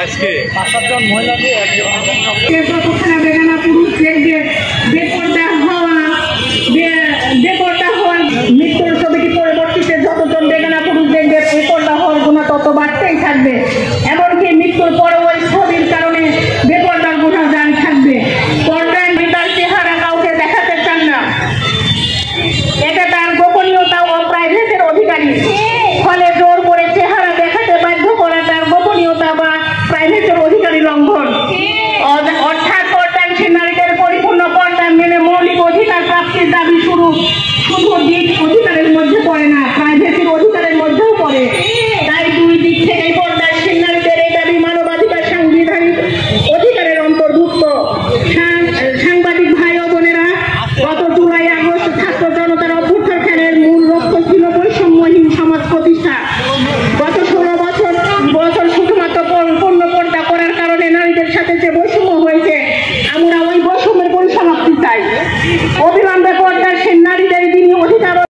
আজকে 5-7 মহিলা দিয়ে বেগানা পুরুষ দেখবে বেপরদা হওয়ার মৃত্যুর ছবিটি পরবর্তীতে যতজন বেগানা পুরুষ দেখবে বেপরদা হওয়ার গুণা তত বাড়তেই থাকবে। এমনকি মৃত্যুর পরে ওই ছবির কারণে বেপরদার গুণা জারি থাকবে। পর্দায় তার চেহারা কাউকে দেখাতে চান না, এটা তার গোপনীয়তা ও প্রাইভেটের অধিকারী। ফলে জোর করে চেহারা দেখাতে বাধ্য করা তার গোপনীয়তা বা প্রাইভেটের অধিকারী লঙ্ঘন। অর্থাৎ পর্দাশীল নারীদের পরিপূর্ণ পর্দা মেনে মৌলিক অধিকার প্রাপ্তির দাবি শুধু দিক অধিকারের মধ্যে পড়ে না, প্রাইভেটের অধিকারের মধ্যেও পড়ে। তাই দুই দিক থেকে পর্দাশীল নারীদের এই দাবি মানবাধিকার সাংবিধানিক অধিকারের অন্তর্ভুক্ত। সাংবাদিক ভাই ও বোনেরা, গত জুলাই আগস্ট ছাত্র জনতার অভ্যুত্থানের মূল লক্ষ্য ছিল বৈষম্যহীন সমাজ প্রতিষ্ঠা। গত 16 বছর শুধুমাত্র পূর্ণ পর্দা করার কারণে নারীদের সাথে যে বৈষম্য হয়েছে, আমরা ওই বৈষম্যের পরিসমাপ্তি চাই।